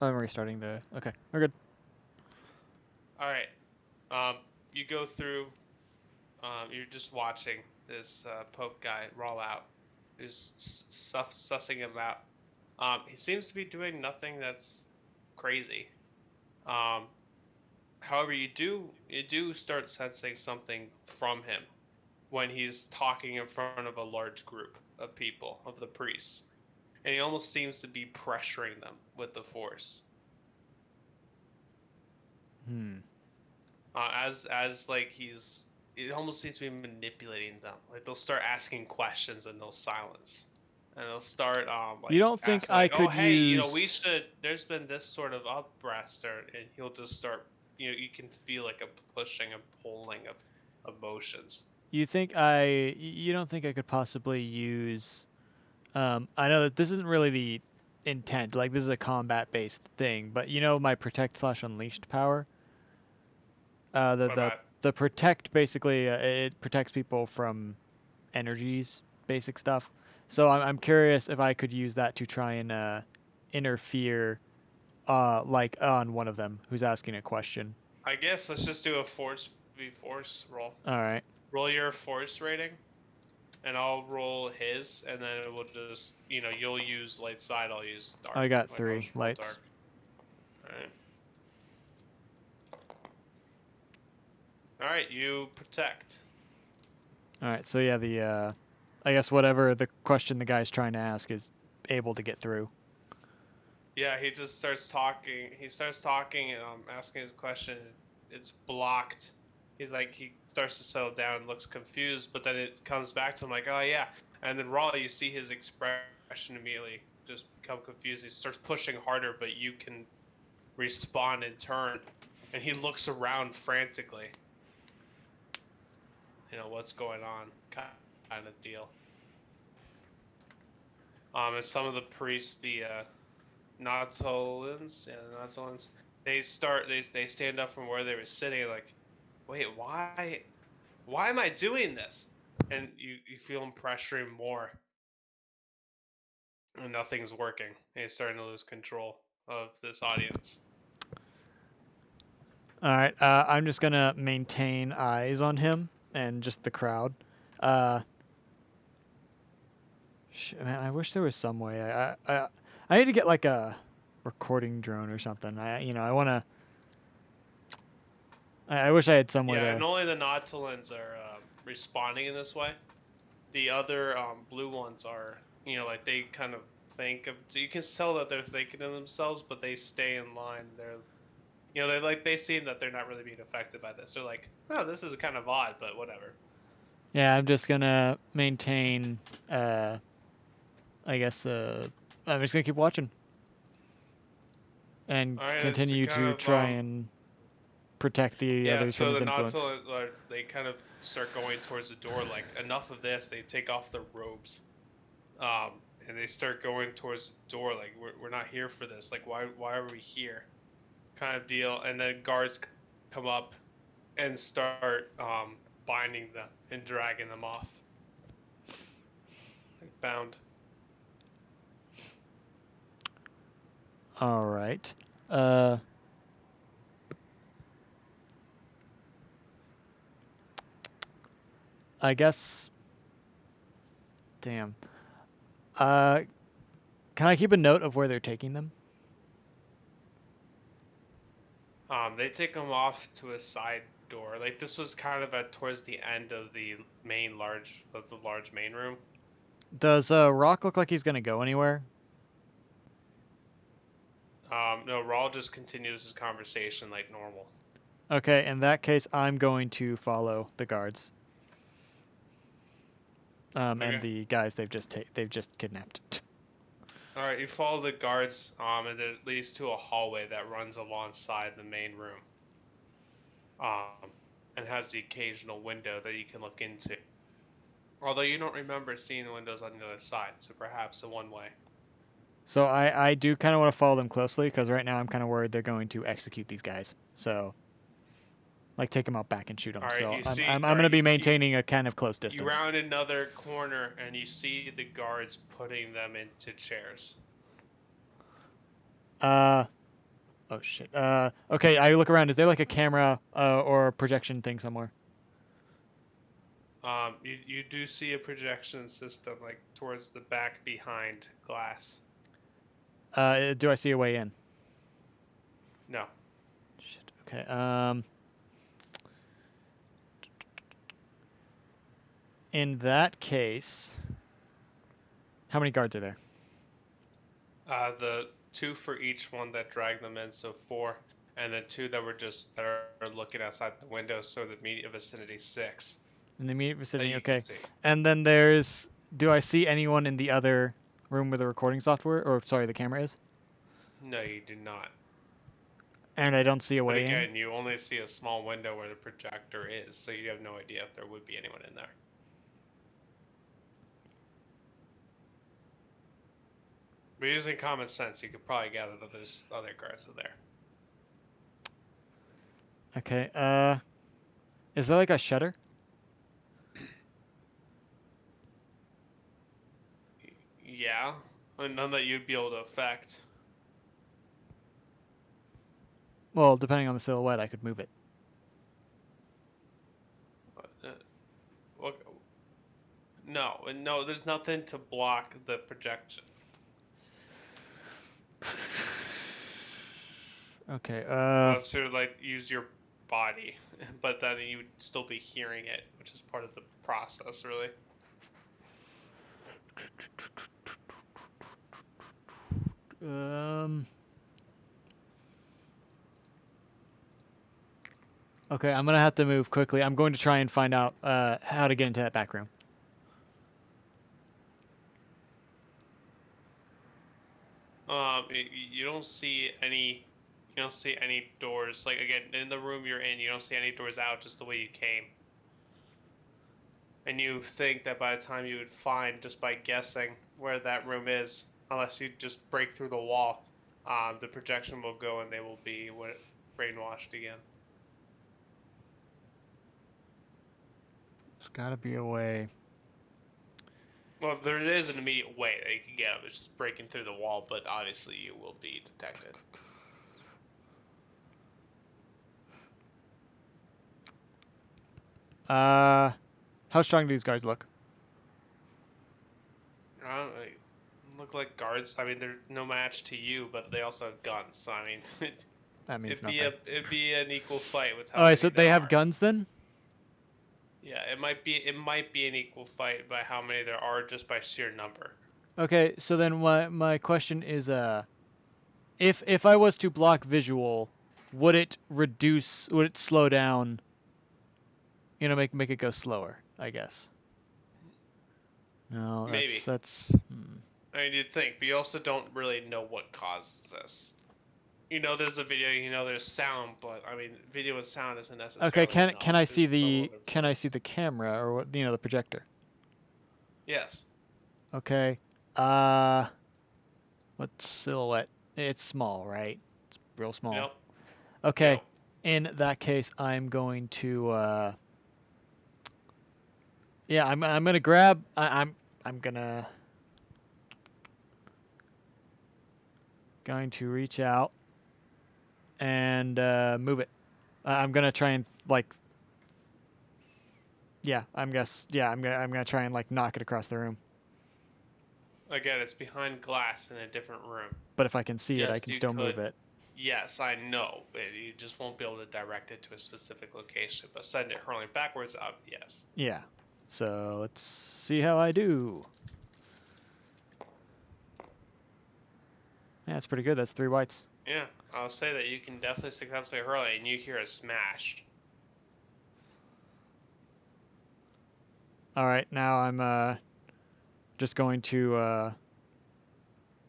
I'm restarting the. Okay, we're good. All right. Um, you go through. You're just watching this Pope guy roll out. Who's sussing him out. He seems to be doing nothing that's crazy. Um, however, you do start sensing something from him when he's talking in front of a large group of people, of the priests, and he almost seems to be pressuring them with the force. Hmm. As like he's it almost seems to be manipulating them. Like they'll start asking questions and they'll silence, and they'll start You like don't think asking I like, oh could hey, we use? should. There's been this sort of upburst, and he'll just start. You can feel like a pushing and pulling of emotions. You think You don't think I could possibly use? I know that this isn't really the intent. Like this is a combat-based thing, but you know my protect slash unleashed power. Uh, the What the about the protect basically it protects people from energies, basic stuff. So I'm curious if I could use that to try and interfere, like on one of them who's asking a question. I guess let's just do a force v force roll. All right, Roll your force rating, and I'll roll his, and then we'll just you'll use light side, I'll use dark. I got Like I'll three just roll lights. dark. All right. All right, you protect. All right, so yeah, the I guess whatever the question the guy's trying to ask is able to get through. Yeah, he just starts talking. He starts talking, asking his question. It's blocked. He starts to settle down, looks confused, but then it comes back to him like, oh yeah. And then Raw, you see his expression immediately just become confused. He starts pushing harder, but you can respond in turn, and he looks around frantically. What's going on, kind of deal. And some of the priests, the Nautolans, yeah, the Nautolans, they stand up from where they were sitting, like, wait, why am I doing this? And you feel him pressuring more, and nothing's working. And he's starting to lose control of this audience. All right, I'm just gonna maintain eyes on him and just the crowd. Uh, Man, I wish there was some way. I need to get like a recording drone or something. I wanna. I wish I had some way Yeah, and to. only the Nautolans are responding in this way. The other blue ones are, like they kind of think of. So you can tell that they're thinking of themselves, but they stay in line. They seem that they're not really being affected by this. They're like, oh, this is kind of odd, but whatever. Yeah, I'm just gonna maintain. Uh, I guess. I'm just gonna keep watching and All right, it's continue kind to of try and protect the yeah. others from So his the influence. Nautilus they kind of start going towards the door. Like enough of this, they take off their robes, and they start going towards the door. Like we're not here for this. Like why are we here? Kind of deal. And then guards come up and start binding them and dragging them off, like bound. All right. Uh, I guess. Damn. Uh, can I keep a note of where they're taking them? They take them off to a side door. Like this was kind of at towards the end of the large main room. Does Rock look like he's gonna go anywhere? No, Raul just continues his conversation like normal. Okay, in that case, I'm going to follow the guards. And Okay. the guys they've just kidnapped. All right, you follow the guards, and it leads to a hallway that runs alongside the main room, um, and has the occasional window that you can look into. Although you don't remember seeing the windows on the other side, so perhaps a one way. So I do kind of want to follow them closely because right now I'm kind of worried they're going to execute these guys. So like take them out back and shoot them. So I'm All right, gonna be maintaining a kind of close you distance. round another corner and you see the guards putting them into chairs. Uh, Oh shit. Okay, I look around. Is there like a camera or a projection thing somewhere? You do see a projection system like towards the back behind glass. Do I see a way in? No. Shit. Okay. In that case, how many guards are there? The two for each one that dragged them in, so four, and then two that were just that are looking outside the window, so the immediate vicinity six In the immediate that vicinity. you can Okay. see. And then there's. Do I see anyone in the other room where the recording software, or sorry, the camera is? No, you do not. And I don't see a But way in. again, you only see a small window where the projector is, so you have no idea if there would be anyone in there. But using common sense, you could probably gather that there's other guards in there. Okay. Is there like a shutter? Yeah, and none that you'd be able to affect. Well, depending on the silhouette, I could move it. Well, no, no, there's nothing to block the projection. Okay. Unless you like use your body, but then you would still be hearing it, which is part of the process, really. Um. Okay, I'm gonna have to move quickly. I'm going to try and find out how to get into that back room. You don't see any. You don't see any doors. Like again, in the room you're in, you don't see any doors out, just the way you came. And you think that by the time you would find, just by guessing where that room is, unless you just break through the wall, the projection will go and they will be brainwashed again. There's gotta be a way. Well, there is an immediate way that you can get them. It's just breaking through the wall, but obviously you will be detected. How strong do these guards look? I don't know, look like guards. I mean, they're no match to you, but they also have guns. So I mean, That means nothing. it'd be an equal fight with how Alright, so many they there have are. guns then? Yeah, it might be an equal fight by how many there are just by sheer number. Okay, so then my question is if I was to block visual, would it slow down, make it go slower, I guess. No, Maybe. hmm. I mean, you'd think, but you also don't really know what causes this. You know, there's a video. You know, there's sound, but I mean, video and sound isn't Okay, necessarily can enough. I see There's several the other can I see points. the camera or the projector? Yes. Okay. Uh what silhouette? It's small, right? It's real small. Yep. Okay. Yep. In that case, I'm going to yeah, I'm gonna grab I'm going to reach out and move it. I'm gonna try and like yeah, I'm gonna try and like knock it across the room. Again, it's behind glass in a different room. But if I can see it, I Yes, can you still move could. it. Yes, I know. You just won't be able to direct it to a specific location. But send it hurling backwards up, yes. Yeah. So let's see how I do. Yeah, that's pretty good. That's 3 whites. Yeah, I'll say that you can definitely successfully hurl it, and you hear a smash. All right, now I'm just going to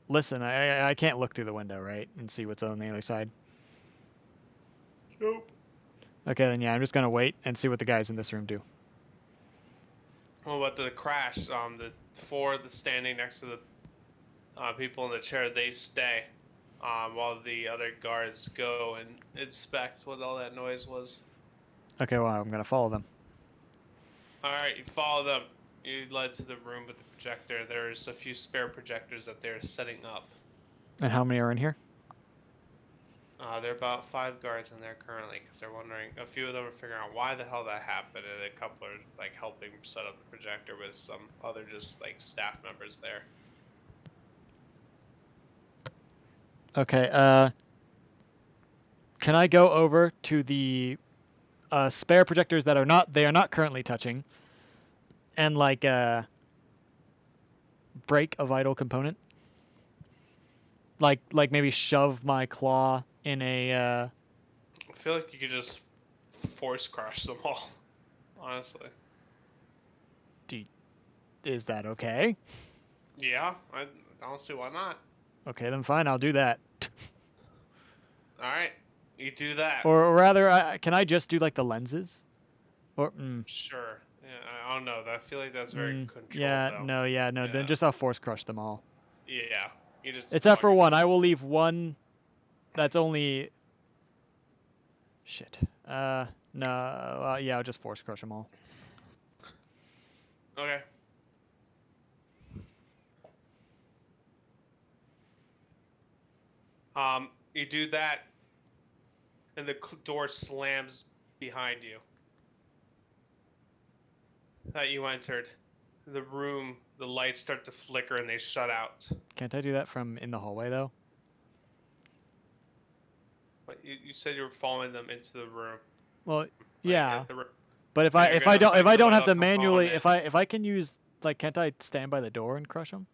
listen. I can't look through the window, right, and see what's on the other side. Nope. Okay, then yeah, I'm just gonna wait and see what the guys in this room do. Well, but the crash, the four that's standing next to the people in the chair, they stay, while the other guards go and inspect what all that noise was. Okay, well, I'm gonna follow them. All right, you follow them. You led to the room with the projector. There's a few spare projectors that they're setting up. And how many are in here? There are about 5 guards in there currently because they're wondering. A few of them are figuring out why the hell that happened, and a couple are like helping set up the projector with some other just like staff members there. Okay. Can I go over to the spare projectors that are not currently touching, and like break a vital component? Like maybe shove my claw in a. I feel like you could just force crush them all. Honestly. Is that okay? Yeah, I don't see why not. Okay, then fine. I'll do that. All right, you do that. Or rather, can I just do like the lenses? Or Sure. Yeah, I don't know. I feel like that's very controlled yeah, though. no, yeah, no. Then Yeah. just I'll force crush them all. Yeah. You just Except for fucking one. I will leave one. That's only. Shit. No. Yeah, I'll just force crush them all. Okay. You do that, and the door slams behind you. That you entered. The room, the lights start to flicker and they shut out. Can't I do that from in the hallway though? But you said you were following them into the room. Well, Like yeah. at the But and you're if I gonna don't effectively have let to them follow manually in. if I can use like can't I stand by the door and crush them?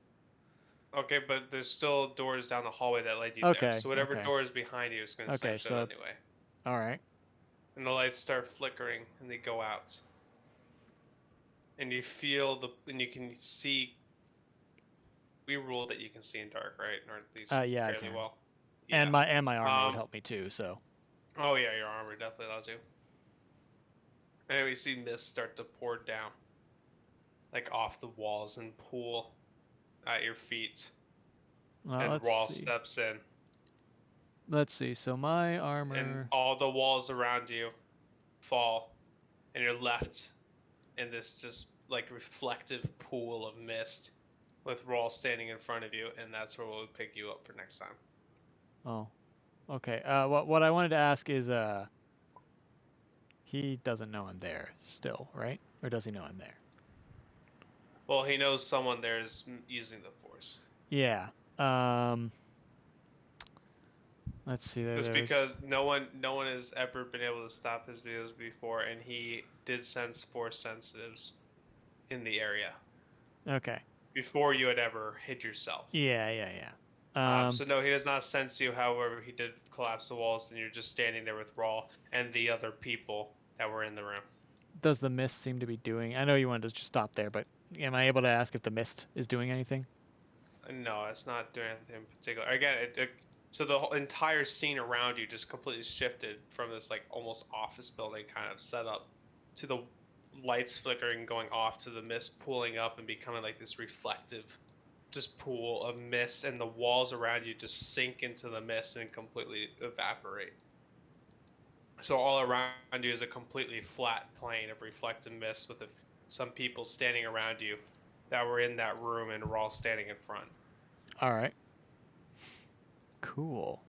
Okay, but there's still doors down the hallway that led you there. Okay. So whatever Okay. door is behind you is gonna slam Okay. shut So anyway. all right. And the lights start flickering and they go out. And you feel and you can see. We ruled that you can see in dark, right? Or at least Yeah, I fairly can. well. And Yeah. my armor would Um. help me too. So. Oh yeah, your armor definitely allows you. Anyway, you see mist start to pour down, like off the walls and pool at your feet. Well, And let's Rawl see. steps in, Let's see. So my and armor. all the walls around you fall, and you're left in this just like reflective pool of mist with Rawl standing in front of you, and that's where we'll pick you up for next time. Oh. Okay. What I wanted to ask is he doesn't know I'm there still, right? Or does he know I'm there? Well, he knows someone there is using the Force. Yeah. Let's see. Just There's. because no one has ever been able to stop his videos before, and he did sense Force sensitives in the area Okay. before you had ever hid yourself. Yeah. Yeah. Yeah. So no, he does not sense you. However, he did collapse the walls, and you're just standing there with Rawl and the other people that were in the room. Does the mist seem to be doing? I know you wanted to just stop there, but am I able to ask if the mist is doing anything? No, it's not doing anything in particular. Again, so the whole entire scene around you just completely shifted from this like almost office building kind of setup to the lights flickering going off to the mist pooling up and becoming like this reflective just pool of mist, and the walls around you just sink into the mist and completely evaporate. So all around you is a completely flat plane of reflected mist with some people standing around you that were in that room and we're all standing in front. All right. Cool.